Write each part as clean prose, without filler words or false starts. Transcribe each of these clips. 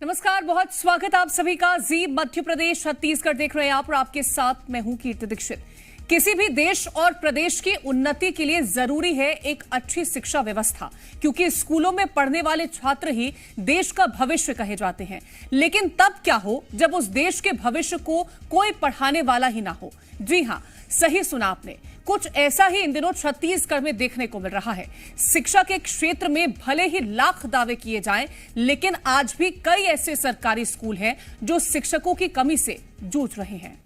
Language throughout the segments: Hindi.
नमस्कार, बहुत स्वागत आप सभी का। जी मध्य प्रदेश छत्तीसगढ़ देख रहे हैं आप और आपके साथ मैं हूं कीर्ति दीक्षित। किसी भी देश और प्रदेश की उन्नति के लिए जरूरी है एक अच्छी शिक्षा व्यवस्था, क्योंकि स्कूलों में पढ़ने वाले छात्र ही देश का भविष्य कहे जाते हैं। लेकिन तब क्या हो जब उस देश के भविष्य को कोई पढ़ाने वाला ही ना हो। जी हां, सही सुना आपने, कुछ ऐसा ही इन दिनों छत्तीसगढ़ में देखने को मिल रहा है। शिक्षा के क्षेत्र में भले ही लाख दावे किए जाएं, लेकिन आज भी कई ऐसे सरकारी स्कूल हैं जो शिक्षकों की कमी से जूझ रहे हैं।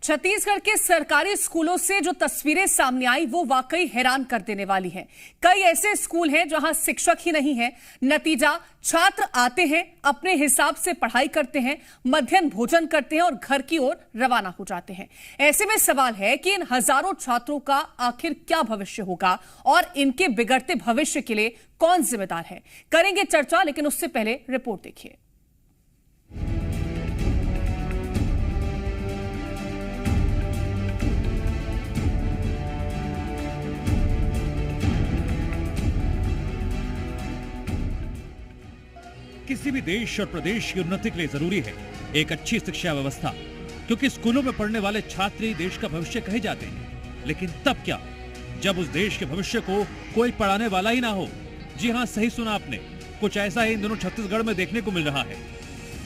छत्तीसगढ़ के सरकारी स्कूलों से जो तस्वीरें सामने आई वो वाकई हैरान कर देने वाली हैं। कई ऐसे स्कूल हैं जहां शिक्षक ही नहीं है। नतीजा, छात्र आते हैं, अपने हिसाब से पढ़ाई करते हैं, मध्याह्न भोजन करते हैं और घर की ओर रवाना हो जाते हैं। ऐसे में सवाल है कि इन हजारों छात्रों का आखिर क्या भविष्य होगा और इनके बिगड़ते भविष्य के लिए कौन जिम्मेदार है। करेंगे चर्चा, लेकिन उससे पहले रिपोर्ट देखिए। किसी भी देश और प्रदेश की उन्नति के लिए जरूरी है एक अच्छी शिक्षा व्यवस्था, क्योंकि स्कूलों में पढ़ने वाले छात्र ही देश का भविष्य कहे जाते हैं। लेकिन तब क्या जब उस देश के भविष्य को कोई पढ़ाने वाला ही ना हो। जी हां, सही सुना आपने, कुछ ऐसा ही इन दोनों छत्तीसगढ़ में देखने को मिल रहा है।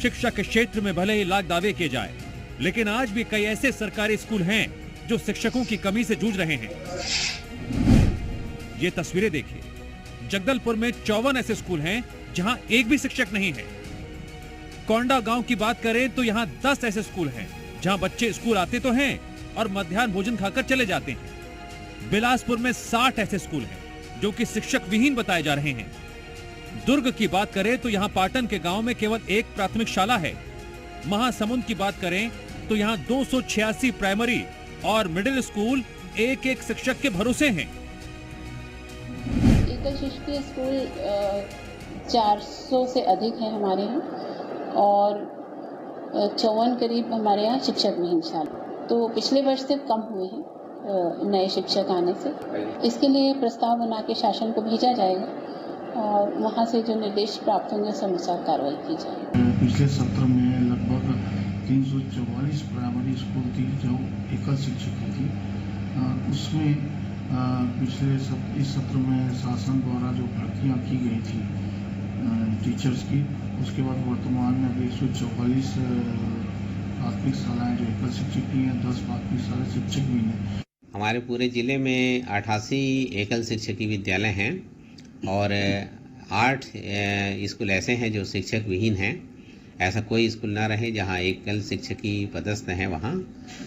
शिक्षा के क्षेत्र में भले ही लाख दावे किए जाए, लेकिन आज भी कई ऐसे सरकारी स्कूल हैं जो शिक्षकों की कमी से जूझ रहे हैं। ये तस्वीरें देखिए, जगदलपुर में 54 ऐसे स्कूल हैं जहां एक भी शिक्षक नहीं है। कोंडा गांव की बात करें तो यहां 10 ऐसे स्कूल हैं जहां बच्चे स्कूल आते तो हैं और मध्याह्न भोजन खाकर चले जाते हैं। बिलासपुर में 60 ऐसे स्कूल हैं जो कि शिक्षक विहीन बताए जा रहे हैं। दुर्ग की बात करें तो यहां पाटन के गांव में केवल एक प्राथमिक शाला है। महासमुंद की बात करें तो यहां 286 प्राइमरी और मिडिल स्कूल एक एक शिक्षक के भरोसे हैं। एकल शिक्षकीय स्कूल 400 से अधिक है हमारे यहाँ और 54 करीब हमारे यहाँ शिक्षक विहीन शाला। तो पिछले वर्ष से कम हुए हैं नए शिक्षक आने से। इसके लिए प्रस्ताव बना के शासन को भेजा जाएगा और वहाँ से जो निर्देश प्राप्त होंगे उस अनुसार कार्रवाई की जाएगी। पिछले सत्र में लगभग 344 प्राइमरी स्कूल थी जो एकल शिक्षक थी। उसमें पिछले इस सत्र में शासन द्वारा जो भर्तियाँ की गई थी टीचर्स की, उसके बाद वर्तमान में अभी 144 प्राथमिक शालाएँ जो एकल शिक्षक की हैं, 10 प्राथमिक शाला शिक्षक भी हैं। हमारे पूरे ज़िले में 88 एकल शिक्षकीय विद्यालय हैं और 8 स्कूल ऐसे हैं जो शिक्षक विहीन हैं। ऐसा कोई स्कूल ना रहे जहां एकल शिक्षकी पदस्थ हैं, वहां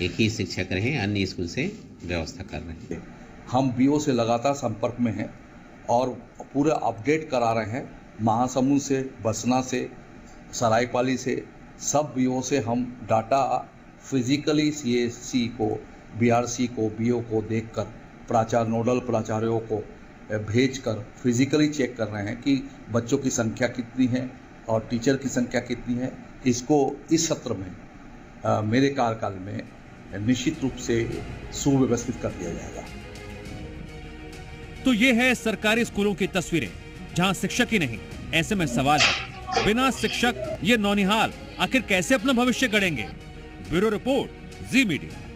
एक ही शिक्षक रहे, अन्य स्कूल से व्यवस्था कर रहे हैं। हम बीओ से लगातार संपर्क में हैं और पूरे अपडेट करा रहे हैं। महासमुंद से, बसना से, सरायपाली से, सब बीओ से हम डाटा फिजिकली सीएससी को, बीआरसी को, बीओ को देखकर प्राचार्य, नोडल प्राचार्यों को भेजकर फिजिकली चेक कर रहे हैं कि बच्चों की संख्या कितनी है और टीचर की संख्या कितनी है। इसको इस सत्र में मेरे कार्यकाल में निश्चित रूप से सुव्यवस्थित कर दिया जाएगा। तो ये है सरकारी स्कूलों की तस्वीरें जहां शिक्षक ही नहीं। ऐसे में सवाल है, बिना शिक्षक ये नौनिहाल आखिर कैसे अपना भविष्य गढ़ेंगे। ब्यूरो रिपोर्ट, जी मीडिया।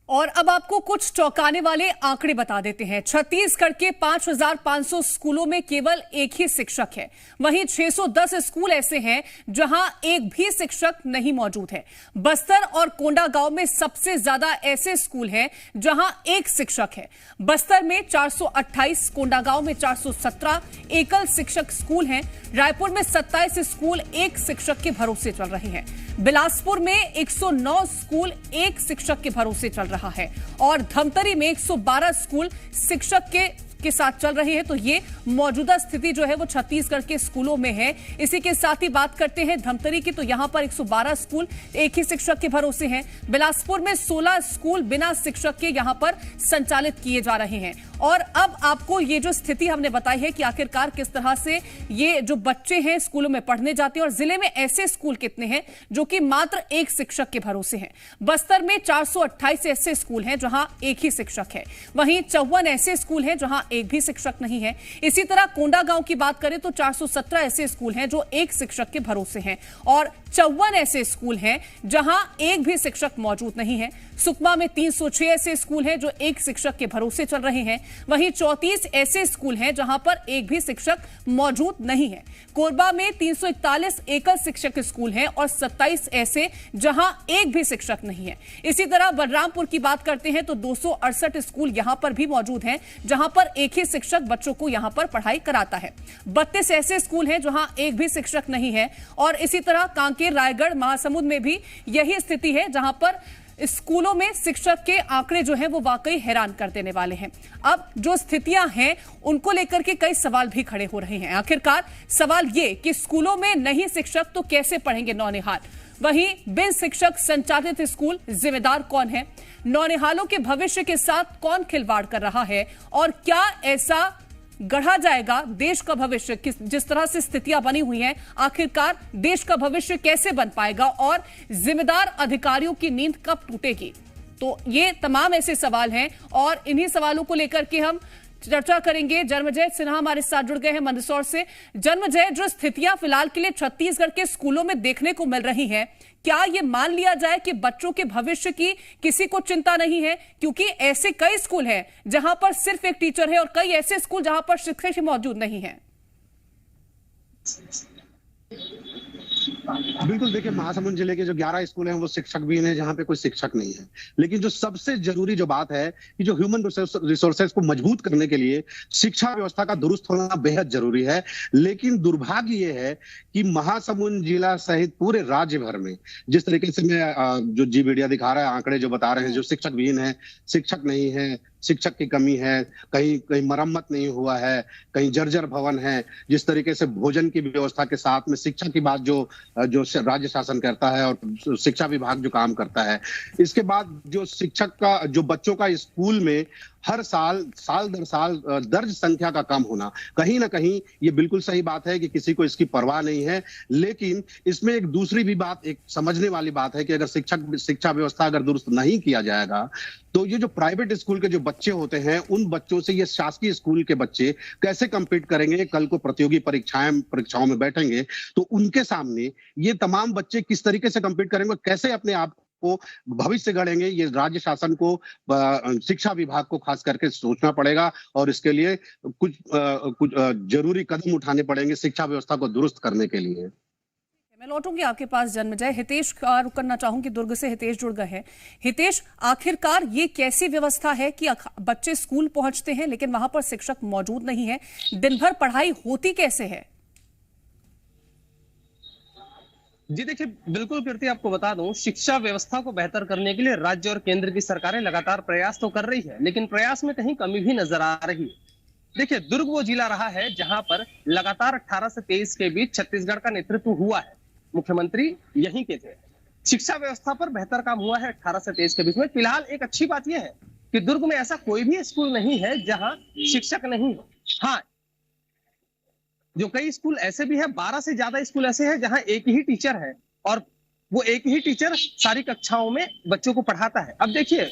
और अब आपको कुछ चौंकाने वाले आंकड़े बता देते हैं। छत्तीसगढ़ के 5500 स्कूलों में केवल एक ही शिक्षक है। वहीं 610 स्कूल ऐसे हैं जहां एक भी शिक्षक नहीं मौजूद है। बस्तर और कोंडागांव में सबसे ज्यादा ऐसे स्कूल हैं जहां एक शिक्षक है। बस्तर में 428, कोंडागांव में 417 एकल शिक्षक स्कूल हैं। रायपुर में 27 स्कूल एक शिक्षक के भरोसे चल रहे हैं। बिलासपुर में 109 स्कूल एक शिक्षक के भरोसे चल रहा है और धमतरी में 112 स्कूल शिक्षक के के साथ चल रहे हैं। तो ये मौजूदा स्थिति जो है वो छत्तीसगढ़ के स्कूलों में है। इसी के साथ ही बात करते हैं धमतरी की, तो यहां पर 112 स्कूल एक ही शिक्षक के भरोसे हैं। बिलासपुर में 16 स्कूल बिना शिक्षक के यहां पर संचालित किए जा रहे हैं। और अब आपको ये जो स्थिति हमने बताई है कि आखिरकार किस तरह से ये जो बच्चे हैं स्कूलों में पढ़ने जाते हैं, और जिले में ऐसे स्कूल कितने हैं जो कि मात्र एक शिक्षक के भरोसे हैं। बस्तर में 428 ऐसे स्कूल हैं जहां एक ही शिक्षक है। वहीं 54 ऐसे स्कूल हैं जहां एक भी शिक्षक नहीं है। इसी तरह कोंडागांव की बात करें तो 417 ऐसे स्कूल हैं जो एक शिक्षक के भरोसे हैं, और 54 ऐसे स्कूल हैं जहां एक भी शिक्षक मौजूद नहीं है। सुकमा में 306 ऐसे स्कूल हैं जो एक शिक्षक के भरोसे चल रहे हैं। वहीं 34 ऐसे स्कूल हैं जहां पर एक भी शिक्षक मौजूद नहीं है। कोरबा में 341 एकल शिक्षक स्कूल हैं और 27 ऐसे जहां एक भी शिक्षक नहीं है। इसी तरह बलरामपुर की बात करते हैं तो 268 स्कूल यहां पर भी मौजूद हैं जहां पर एक ही शिक्षक बच्चों को यहां पर पढ़ाई कराता है। 32 ऐसे स्कूल हैं जहां एक भी शिक्षक नहीं है। और इसी तरह कांकेर, रायगढ़, महासमुंद में भी यही स्थिति है जहां पर स्कूलों में शिक्षक के आंकड़े जो हैं वो वाकई हैरान कर देने वाले हैं। अब जो स्थितियां हैं उनको लेकर के कई सवाल भी खड़े हो रहे हैं। आखिरकार सवाल ये कि स्कूलों में नहीं शिक्षक तो कैसे पढ़ेंगे नौनिहाल? वहीं बिन शिक्षक संचालित स्कूल जिम्मेदार कौन है? नौनिहालों के भविष्य के साथ कौन खिलवाड़ कर रहा है? और क्या ऐसा गढ़ा जाएगा देश का भविष्य? जिस तरह से स्थितियां बनी हुई हैं, आखिरकार देश का भविष्य कैसे बन पाएगा और जिम्मेदार अधिकारियों की नींद कब टूटेगी? तो ये तमाम ऐसे सवाल हैं और इन्हीं सवालों को लेकर के हम चर्चा करेंगे। जन्मजय सिन्हा हमारे साथ जुड़ गए हैं मंदसौर से। जन्मजय, जो स्थितियां फिलहाल के लिए छत्तीसगढ़ के स्कूलों में देखने को मिल रही हैं, क्या ये मान लिया जाए कि बच्चों के भविष्य की किसी को चिंता नहीं है? क्योंकि ऐसे कई स्कूल हैं जहां पर सिर्फ एक टीचर है और कई ऐसे स्कूल जहां पर शिक्षक ही मौजूद नहीं है। बिल्कुल, देखिए महासमुंद जिले के जो 11 स्कूल हैं वो शिक्षक भी हैं जहां पे कोई शिक्षक नहीं है। लेकिन जो सबसे जरूरी जो बात है कि जो ह्यूमन रिसोर्सेज को मजबूत करने के लिए शिक्षा व्यवस्था का दुरुस्त होना बेहद जरूरी है। लेकिन दुर्भाग्य ये है कि महासमुंद जिला सहित पूरे राज्य भर में जिस तरीके से मैं जो जी मीडिया दिखा रहा है, आंकड़े जो बता रहे हैं, जो शिक्षक विहीन है, शिक्षक नहीं है, शिक्षक की कमी है, कहीं कहीं मरम्मत नहीं हुआ है, कहीं जर्जर भवन है, जिस तरीके से भोजन की व्यवस्था के साथ में शिक्षा की बात जो राज्य शासन करता है और शिक्षा विभाग जो काम करता है, इसके बाद जो शिक्षक का जो बच्चों का स्कूल में हर साल दर साल दर्ज संख्या का कम होना, कहीं ना कहीं ये बिल्कुल सही बात है कि किसी को इसकी परवाह नहीं है। लेकिन इसमें एक दूसरी भी बात, एक समझने वाली बात है कि अगर शिक्षा व्यवस्था अगर दुरुस्त नहीं किया जाएगा तो ये जो प्राइवेट स्कूल के जो बच्चे होते हैं उन बच्चों से ये शासकीय स्कूल के बच्चे कैसे कम्पीट करेंगे? कल को प्रतियोगी परीक्षाओं में बैठेंगे तो उनके सामने ये तमाम बच्चे किस तरीके से कम्पीट करेंगे, कैसे अपने आप को भविष्य गढ़ेंगे? ये राज्य शासन को, शिक्षा विभाग को खास करके सोचना पड़ेगा और इसके लिए कुछ जरूरी कदम उठाने पड़ेंगे शिक्षा व्यवस्था को दुरुस्त करने के लिए। मैं लौटूंगी आपके पास जन्मजय। हितेश का रुख करना चाहूंगी, दुर्ग से हितेश जुड़ गए हैं। हितेश, आखिरकार ये कैसी व्यवस्था है कि बच्चे स्कूल पहुंचते हैं लेकिन वहां पर शिक्षक मौजूद नहीं है? दिन भर पढ़ाई होती कैसे है? जी देखिए, बिल्कुल कीर्ति, आपको बता दूं, शिक्षा व्यवस्था को बेहतर करने के लिए राज्य और केंद्र की सरकारें लगातार प्रयास तो कर रही है, लेकिन प्रयास में कहीं कमी भी नजर आ रही है। देखिए, दुर्ग वो जिला रहा है जहां पर लगातार 18 से 23 के बीच छत्तीसगढ़ का नेतृत्व हुआ है। मुख्यमंत्री यहीं के थे। शिक्षा व्यवस्था पर बेहतर काम हुआ है 18 से 23 के बीच में। फिलहाल एक अच्छी बात यह है कि दुर्ग में ऐसा कोई भी स्कूल नहीं है जहां शिक्षक नहीं हो। हाँ, जो कई स्कूल ऐसे भी है, 12 से ज्यादा स्कूल ऐसे हैं जहां एक ही टीचर है और वो एक ही टीचर सारी कक्षाओं में बच्चों को पढ़ाता है। अब देखिए,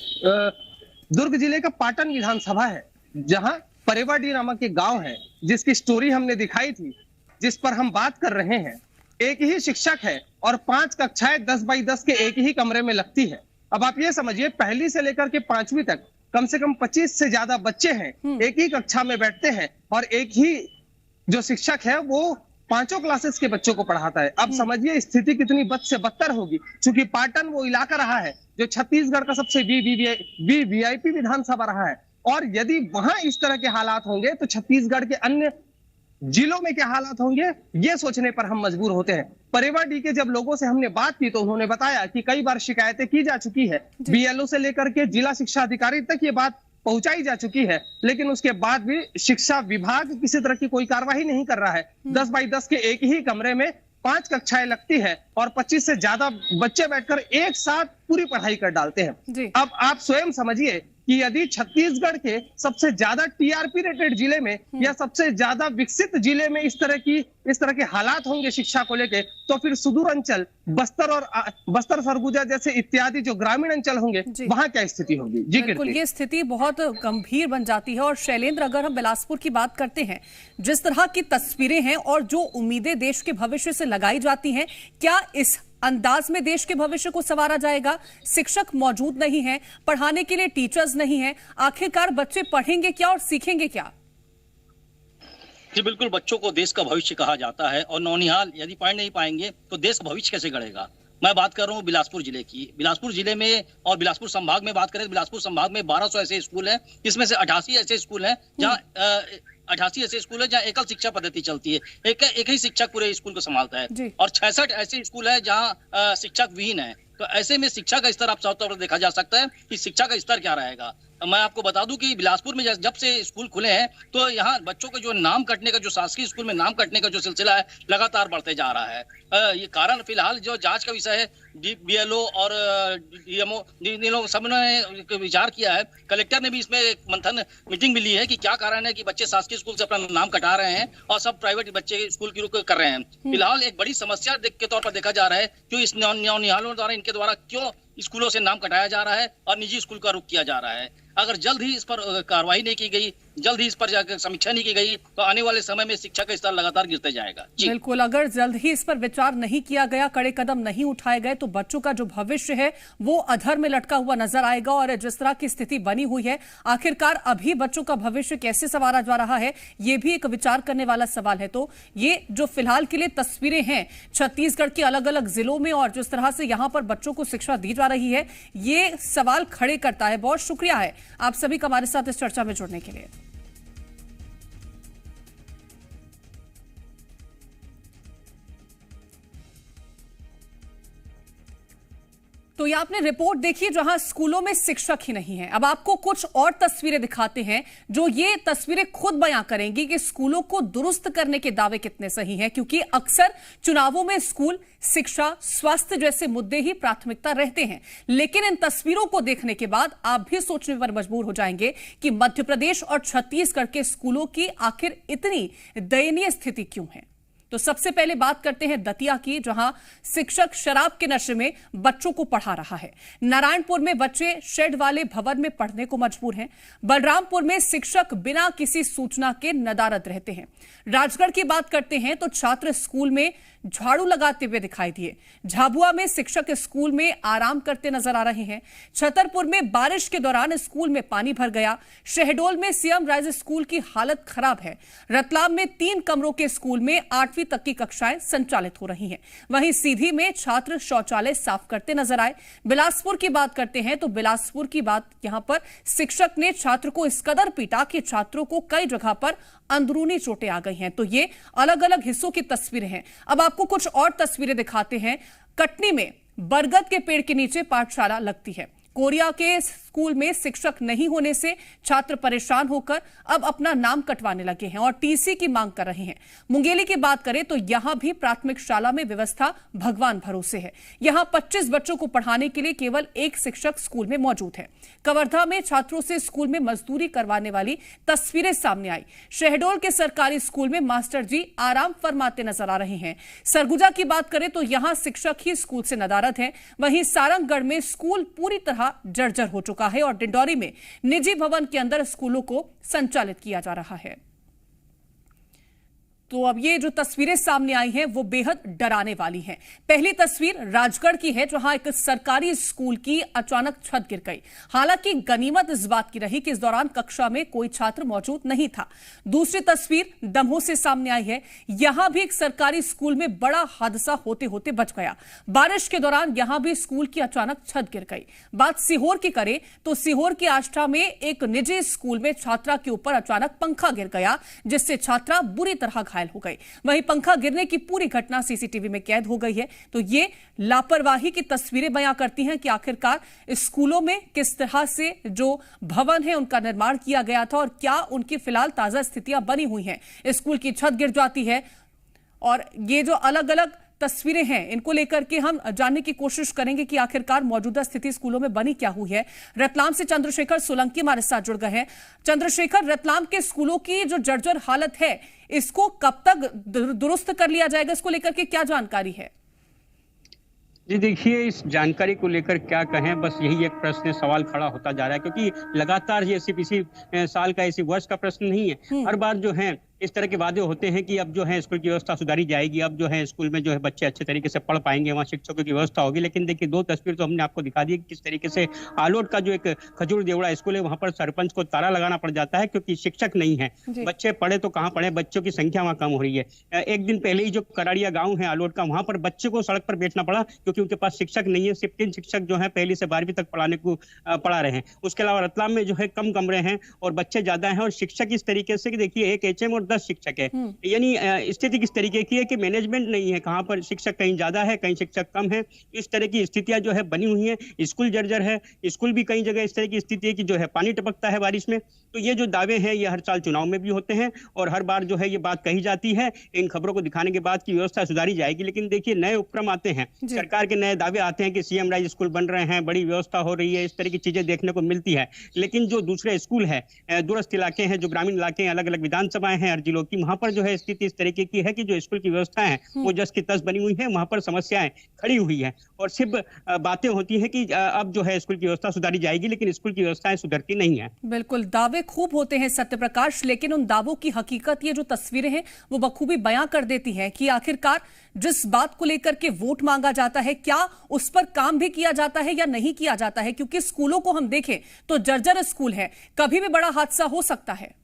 दुर्ग जिले का पाटन विधानसभा है जहां परेवाडी नामक एक गांव है जिसकी स्टोरी हमने दिखाई थी, जिस पर हम बात कर रहे हैं। एक ही शिक्षक है और 5 कक्षाएं 10 बाई 10 के एक ही कमरे में लगती है। अब आप ये समझिए, पहली से लेकर के 5वीं तक कम से कम 25 से ज्यादा बच्चे हैं, एक ही कक्षा में बैठते हैं और एक ही जो शिक्षक है वो 5 क्लासेस के बच्चों को पढ़ाता है। अब समझिए स्थिति कितनी बद से बदतर होगी, क्योंकि पाटन वो इलाका रहा है जो छत्तीसगढ़ का सबसे वीआईपी विधानसभा रहा है। और यदि वहां इस तरह के हालात होंगे तो छत्तीसगढ़ के अन्य जिलों में क्या हालात होंगे, ये सोचने पर हम मजबूर होते हैं। परेवाडी के जब लोगों से हमने बात की तो उन्होंने बताया कि कई बार शिकायतें की जा चुकी है, बीएलओ से लेकर के जिला शिक्षा अधिकारी तक ये बात पहुंचाई जा चुकी है, लेकिन उसके बाद भी शिक्षा विभाग किसी तरह की कोई कार्रवाई नहीं कर रहा है। 10 बाई 10 के एक ही कमरे में 5 कक्षाएं लगती है और 25 से ज्यादा बच्चे बैठकर एक साथ पूरी पढ़ाई कर डालते हैं। अब आप स्वयं समझिए कि यदि छत्तीसगढ़ के सबसे ज्यादा टीआरपी रेटेड जिले में या सबसे ज्यादा विकसित जिले में इस तरह के हालात होंगे शिक्षा को लेके, तो फिर सुदूर अंचल बस्तर सरगुजा जैसे इत्यादि जो ग्रामीण अंचल होंगे वहां क्या स्थिति होगी। जी बिल्कुल, ये स्थिति बहुत गंभीर बन जाती है। और शैलेंद्र, अगर हम बिलासपुर की बात करते हैं, जिस तरह की तस्वीरें हैं और जो उम्मीदें देश के भविष्य से लगाई जाती हैं, क्या इस अंदाज में देश के भविष्य को संवारा जाएगा? शिक्षक मौजूद नहीं है, पढ़ाने के लिए टीचर्स नहीं है, आखिरकार बच्चे पढ़ेंगे क्या और सीखेंगे क्या? जी बिल्कुल, बच्चों को देश का भविष्य कहा जाता है और नौनिहाल यदि पढ़ नहीं पाएंगे तो देश का भविष्य कैसे गढ़ेगा। मैं बात कर रहा हूँ बिलासपुर जिले की। बिलासपुर जिले में और बिलासपुर संभाग में बात करें तो बिलासपुर संभाग में 1200 ऐसे स्कूल हैं, इसमें से 88 ऐसे स्कूल हैं जहाँ 88 ऐसे स्कूल है जहाँ एकल शिक्षा पद्धति चलती है, एक ही शिक्षक पूरे स्कूल को संभालता है, और 66 ऐसे स्कूल है जहाँ शिक्षक विहीन है। तो ऐसे में शिक्षा का स्तर आप साफ तौर पर देखा जा सकता है कि शिक्षा का स्तर क्या रहेगा। मैं आपको बता दूं कि बिलासपुर में जब से स्कूल खुले हैं तो यहाँ बच्चों के जो नाम कटने का, जो शासकीय स्कूल में नाम कटने का जो सिलसिला है लगातार बढ़ते जा रहा है। ये कारण फिलहाल जो जांच का विषय है, बीएलओ और डीएमओ इन लोग सब ने विचार किया है। कलेक्टर ने भी इसमें एक मंथन मीटिंग भी ली है कि क्या कारण है कि बच्चे शासकीय स्कूल से अपना नाम कटा रहे हैं और सब प्राइवेट बच्चे स्कूल की रुख कर रहे हैं। फिलहाल एक बड़ी समस्या के तौर पर देखा जा रहा है कि इस नौनिहालों द्वारा, इनके द्वारा क्यों स्कूलों से नाम कटाया जा रहा है और निजी स्कूल का रुख किया जा रहा है। अगर जल्द ही इस पर कार्रवाई नहीं की गई, जल्द ही इस पर जाकर समीक्षा नहीं की गई तो आने वाले समय में शिक्षा का स्तर लगातार गिरते जाएगा। बिल्कुल, अगर जल्द ही इस पर विचार नहीं किया गया, कड़े कदम नहीं उठाए गए तो बच्चों का जो भविष्य है वो अधर में लटका हुआ नजर आएगा। और जिस तरह की स्थिति बनी हुई है, आखिरकार अभी बच्चों का भविष्य कैसे संवारा जा रहा है, ये भी एक विचार करने वाला सवाल है। तो ये जो फिलहाल के लिए तस्वीरें हैं छत्तीसगढ़ के अलग अलग जिलों में और जिस तरह से यहां पर बच्चों को शिक्षा दी जा रही है, ये सवाल खड़े करता है। बहुत शुक्रिया है आप सभी का हमारे साथ इस चर्चा में जुड़ने के लिए। तो ये आपने रिपोर्ट देखी जहां स्कूलों में शिक्षक ही नहीं है। अब आपको कुछ और तस्वीरें दिखाते हैं जो ये तस्वीरें खुद बयां करेंगी कि स्कूलों को दुरुस्त करने के दावे कितने सही हैं, क्योंकि अक्सर चुनावों में स्कूल, शिक्षा, स्वास्थ्य जैसे मुद्दे ही प्राथमिकता रहते हैं। लेकिन इन तस्वीरों को देखने के बाद आप भी सोचने पर मजबूर हो जाएंगे कि मध्य प्रदेश और छत्तीसगढ़ के स्कूलों की आखिर इतनी दयनीय स्थिति क्यों है। तो सबसे पहले बात करते हैं दतिया की, जहां शिक्षक शराब के नशे में बच्चों को पढ़ा रहा है। नारायणपुर में बच्चे शेड वाले भवन में पढ़ने को मजबूर हैं। बलरामपुर में शिक्षक बिना किसी सूचना के नदारद रहते हैं। राजगढ़ की बात करते हैं तो छात्र स्कूल में झाड़ू लगाते हुए दिखाई दिए। झाबुआ में शिक्षक स्कूल में आराम करते नजर आ रहे हैं। छतरपुर में बारिश के दौरान स्कूल में पानी भर गया। शहडोल में सीएम राइज स्कूल की हालत खराब है। रतलाम में 3 कमरों के स्कूल में 8वीं तक की कक्षाएं संचालित हो रही हैं। वहीं सीधी में छात्र शौचालय साफ करते नजर आए। बिलासपुर की बात करते हैं तो बिलासपुर की बात यहां पर शिक्षक ने छात्र को इस कदर पीटा कि छात्रों को कई जगह पर अंदरूनी चोटें आ गई हैं। तो ये अलग अलग हिस्सों की तस्वीरें हैं। अब आपको कुछ और तस्वीरें दिखाते हैं। कटनी में बरगद के पेड़ के नीचे पाठशाला लगती है। कोरिया के स्कूल में शिक्षक नहीं होने से छात्र परेशान होकर अब अपना नाम कटवाने लगे हैं और टीसी की मांग कर रहे हैं। मुंगेली की बात करें तो यहां भी प्राथमिक शाला में व्यवस्था भगवान भरोसे है। यहां 25 बच्चों को पढ़ाने के लिए केवल 1 शिक्षक स्कूल में मौजूद है। कवर्धा में छात्रों से स्कूल में मजदूरी करवाने वाली तस्वीरें सामने आई। शहडोल के सरकारी स्कूल में मास्टर जी आराम फरमाते नजर आ रहे हैं। सरगुजा की बात करें तो यहां शिक्षक ही स्कूल से नदारद हैं। वहीं सारंगगढ़ में स्कूल पूरी तरह जर्जर हो चुका है और डिंडौरी में निजी भवन के अंदर स्कूलों को संचालित किया जा रहा है। तो अब ये जो तस्वीरें सामने आई हैं वो बेहद डराने वाली हैं। पहली तस्वीर राजगढ़ की है जहां एक सरकारी स्कूल की अचानक छत गिर गई। हालांकि गनीमत इस बात की रही कि इस दौरान कक्षा में कोई छात्र मौजूद नहीं था। दूसरी तस्वीर दमोह से सामने आई है। यहां भी एक सरकारी स्कूल में बड़ा हादसा होते होते बच गया। बारिश के दौरान यहां भी स्कूल की अचानक छत गिर गई। बात सीहोर की करें तो सीहोर की आष्टा में एक निजी स्कूल में छात्रा के ऊपर अचानक पंखा गिर गया, जिससे छात्रा बुरी तरह घायल हो गए। वहीं पंखा गिरने की पूरी घटना सीसीटीवी में कैद हो गई है। तो ये लापरवाही की तस्वीरें बयां करती हैं कि आखिरकार स्कूलों में किस तरह से जो भवन है उनका निर्माण किया गया था और क्या उनकी फिलहाल ताजा स्थितियां बनी हुई हैं। स्कूल की छत गिर जाती है और ये जो अलग अलग तस्वीरें हैं इनको लेकर के हम जानने की कोशिश करेंगे कि आखिरकार मौजूदा स्थिति स्कूलों में बनी क्या हुई है। रतलाम से चंद्रशेखर सोलंकी हमारे साथ जुड़ गए हैं। चंद्रशेखर, रतलाम के स्कूलों की जो जर्जर हालत है इसको कब तक दुरुस्त कर लिया जाएगा, इसको लेकर के क्या जानकारी है? जी देखिए, इस जानकारी को लेकर क्या कहें, बस यही एक प्रश्न सवाल खड़ा होता जा रहा है, क्योंकि लगातार ये सिर्फ इसी साल का इसी वर्ष का प्रश्न नहीं है। हर बार जो है इस तरह के वादे होते हैं कि अब जो है स्कूल की व्यवस्था सुधारी जाएगी, अब जो है स्कूल में जो है बच्चे अच्छे तरीके से पढ़ पाएंगे, वहाँ शिक्षकों की व्यवस्था होगी। लेकिन देखिए, दो तस्वीर तो हमने आपको दिखा दी कि किस तरीके से आलोट का जो एक खजूर देवड़ा स्कूल है वहाँ पर सरपंच को ताला लगाना पड़ जाता है क्योंकि शिक्षक नहीं है। बच्चे पढ़े तो कहाँ पढ़े, बच्चों की संख्या वहाँ कम हो रही है। एक दिन पहले ही जो कराड़िया गाँव है आलोट का, वहाँ पर बच्चे को सड़क पर बैठना पड़ा क्योंकि उनके पास शिक्षक नहीं है। सिर्फ 3 शिक्षक जो है 1ली से 12वीं तक पढ़ाने को पढ़ा रहे हैं। उसके अलावा रतलाम में जो है कम कमरे हैं और बच्चे ज्यादा हैं और शिक्षक इस तरीके से कि देखिए 1 HM और 10 शिक्षक है। यानी स्थिति किस तरीके की है कि मैनेजमेंट नहीं है, कहां पर शिक्षक कहीं ज्यादा है कहीं शिक्षक कम है। इस तरह की स्थितियां जो है बनी हुई हैं। स्कूल जर्जर है, स्कूल भी कई जगह इस तरह की स्थिति है कि जो है पानी टपकता है बारिश में। तो ये जो दावे हैं ये हर साल चुनाव में भी होते हैं और हर बार जो है ये बात कही जाती है इन खबरों को दिखाने के बाद की व्यवस्था सुधारी जाएगी। लेकिन देखिए, नए उपक्रम आते हैं, सरकार के नए दावे आते हैं कि CM राइज स्कूल बन रहे हैं, बड़ी व्यवस्था हो रही है, इस तरह की चीजें देखने को मिलती है। लेकिन जो दूसरे स्कूल है, दूरस्थ इलाके हैं, जो ग्रामीण इलाके हैं, अलग अलग विधानसभाएं हैं हर जिलों की, वहां पर जो है स्थिति इस तरीके की है कि जो स्कूल की व्यवस्था है वो जस की तस बनी हुई है। वहां पर समस्याएं खड़ी हुई है और सिर्फ बातें होती हैं कि अब जो है स्कूल की व्यवस्था सुधारी जाएगी, लेकिन स्कूल की व्यवस्थाएं सुधरती नहीं है। बिल्कुल, दावे खूब होते हैं सत्य प्रकाश, लेकिन उन दावों की हकीकत, ये जो तस्वीरें हैं वो बखूबी बयां कर देती हैं कि आखिरकार जिस बात को लेकर के वोट मांगा जाता है क्या उस पर काम भी किया जाता है या नहीं किया जाता है। क्योंकि स्कूलों को हम देखें तो जर्जर स्कूल है, कभी भी बड़ा हादसा हो सकता है।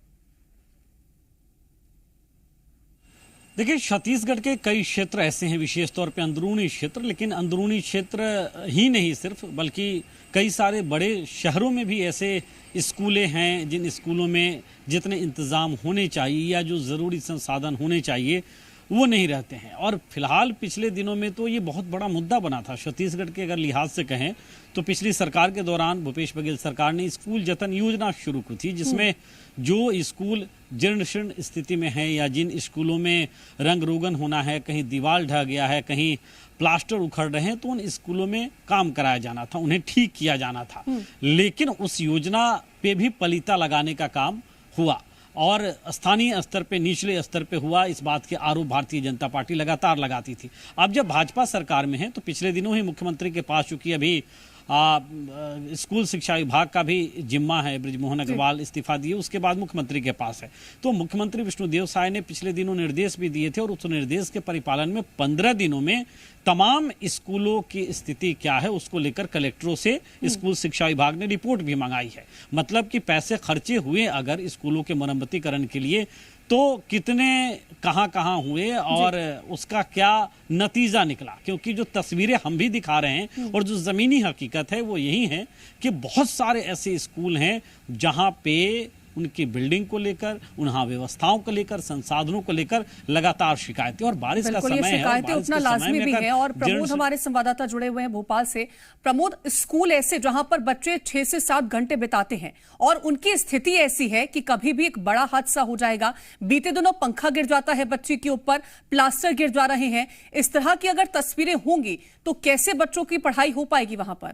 देखिए, छत्तीसगढ़ के कई क्षेत्र ऐसे हैं, विशेष तौर पे अंदरूनी क्षेत्र, लेकिन अंदरूनी क्षेत्र ही नहीं सिर्फ, बल्कि कई सारे बड़े शहरों में भी ऐसे स्कूलें हैं जिन स्कूलों में जितने इंतज़ाम होने चाहिए या जो ज़रूरी संसाधन होने चाहिए वो नहीं रहते हैं। और फिलहाल पिछले दिनों में तो ये बहुत बड़ा मुद्दा बना था छत्तीसगढ़ के, अगर लिहाज से कहें तो पिछली सरकार के दौरान भूपेश बघेल सरकार ने स्कूल जतन योजना शुरू की थी, जिसमें जो स्कूल जीर्ण शीर्ण स्थिति में है या जिन स्कूलों में रंग रोगन होना है, कहीं दीवार ढह गया है, कहीं प्लास्टर उखड़ रहे हैं, तो उन स्कूलों में काम कराया जाना था, उन्हें ठीक किया जाना था। लेकिन उस योजना पे भी पलीता लगाने का काम हुआ और स्थानीय स्तर पे, निचले स्तर पे हुआ। इस बात के आरोप भारतीय जनता पार्टी लगातार लगाती थी। अब जब भाजपा सरकार में है तो पिछले दिनों ही मुख्यमंत्री के पास, चूंकि अभी स्कूल शिक्षा विभाग का भी जिम्मा है, बृजमोहन अग्रवाल इस्तीफा दिए, उसके बाद मुख्यमंत्री के पास है, तो मुख्यमंत्री विष्णुदेव साय ने पिछले दिनों निर्देश भी दिए थे और उस निर्देश के परिपालन में 15 दिनों में तमाम स्कूलों की स्थिति क्या है उसको लेकर कलेक्टरों से स्कूल शिक्षा विभाग ने रिपोर्ट भी मंगाई है। मतलब कि पैसे खर्चे हुए अगर स्कूलों के मरम्मतीकरण के लिए, तो कितने कहाँ हुए और उसका क्या नतीजा निकला। क्योंकि जो तस्वीरें हम भी दिखा रहे हैं और जो जमीनी हकीकत है वो यही है कि बहुत सारे ऐसे स्कूल हैं जहां पे उनकी बिल्डिंग को लेकर, उन्हां व्यवस्थाओं को लेकर, संसाधनों को लेकर लगातार शिकायतें, और बारिश का समय है, शिकायतें उतना लाजमी भी है। और प्रमोद हमारे संवाददाता जुड़े हुए हैं भोपाल से। प्रमोद, स्कूल ऐसे जहां पर बच्चे 6 से 7 घंटे बिताते हैं और उनकी स्थिति ऐसी है कि कभी भी एक बड़ा हादसा हो जाएगा। बीते दिनों पंखा गिर जाता है बच्चे के ऊपर, प्लास्टर गिर जा रहे हैं। इस तरह की अगर तस्वीरें होंगी तो कैसे बच्चों की पढ़ाई हो पाएगी वहां पर?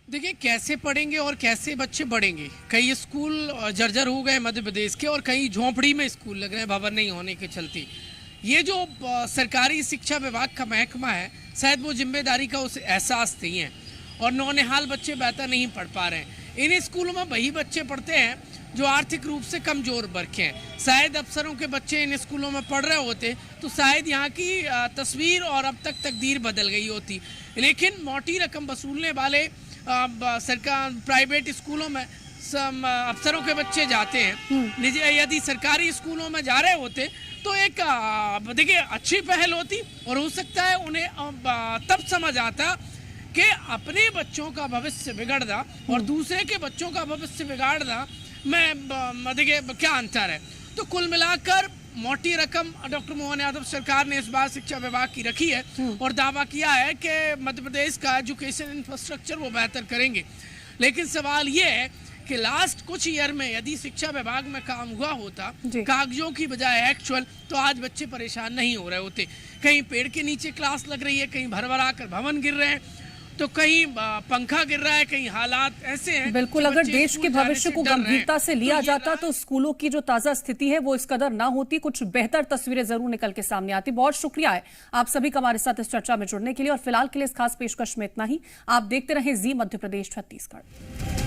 देखिए, कैसे पढ़ेंगे और कैसे बच्चे बढ़ेंगे। कई स्कूल जर्जर हो गए मध्य प्रदेश के और कई झोंपड़ी में स्कूल लग रहे हैं भवन नहीं होने के चलते। ये जो सरकारी शिक्षा विभाग का महकमा है, शायद वो जिम्मेदारी का उस एहसास नहीं है और नौनिहाल बच्चे बेहतर नहीं पढ़ पा रहे हैं। इन स्कूलों में वही बच्चे पढ़ते हैं जो आर्थिक रूप से कमजोर वर्ग के हैं। शायद अफसरों के बच्चे इन स्कूलों में पढ़ रहे होते तो शायद यहाँ की तस्वीर और अब तक तकदीर बदल गई होती। लेकिन मोटी रकम वसूलने वाले सरकार प्राइवेट स्कूलों में अफसरों के बच्चे जाते हैं। निजी यदि सरकारी स्कूलों में जा रहे होते तो एक देखिए अच्छी पहल होती और हो सकता है उन्हें तब समझ आता कि अपने बच्चों का भविष्य बिगड़ना और दूसरे के बच्चों का भविष्य बिगाड़ना में देखिए क्या अंतर है। तो कुल मिलाकर मोटी रकम डॉक्टर मोहन यादव सरकार ने इस बार शिक्षा विभाग की रखी है और दावा किया है कि मध्य प्रदेश का एजुकेशन इंफ्रास्ट्रक्चर वो बेहतर करेंगे। लेकिन सवाल ये है कि लास्ट कुछ ईयर में यदि शिक्षा विभाग में काम हुआ होता कागजों की बजाय एक्चुअल, तो आज बच्चे परेशान नहीं हो रहे होते। कहीं पेड़ के नीचे क्लास लग रही है, कहीं भरभरा कर भवन गिर रहे हैं, तो कहीं पंखा गिर रहा है, कहीं हालात ऐसे हैं। बिल्कुल, अगर देश के भविष्य को गंभीरता से लिया जाता तो स्कूलों की जो ताजा स्थिति है वो इस कदर ना होती, कुछ बेहतर तस्वीरें जरूर निकल के सामने आती। बहुत शुक्रिया है आप सभी का हमारे साथ इस चर्चा में जुड़ने के लिए, और फिलहाल के लिए इस खास पेशकश में इतना ही। आप देखते रहें जी मध्य प्रदेश छत्तीसगढ़।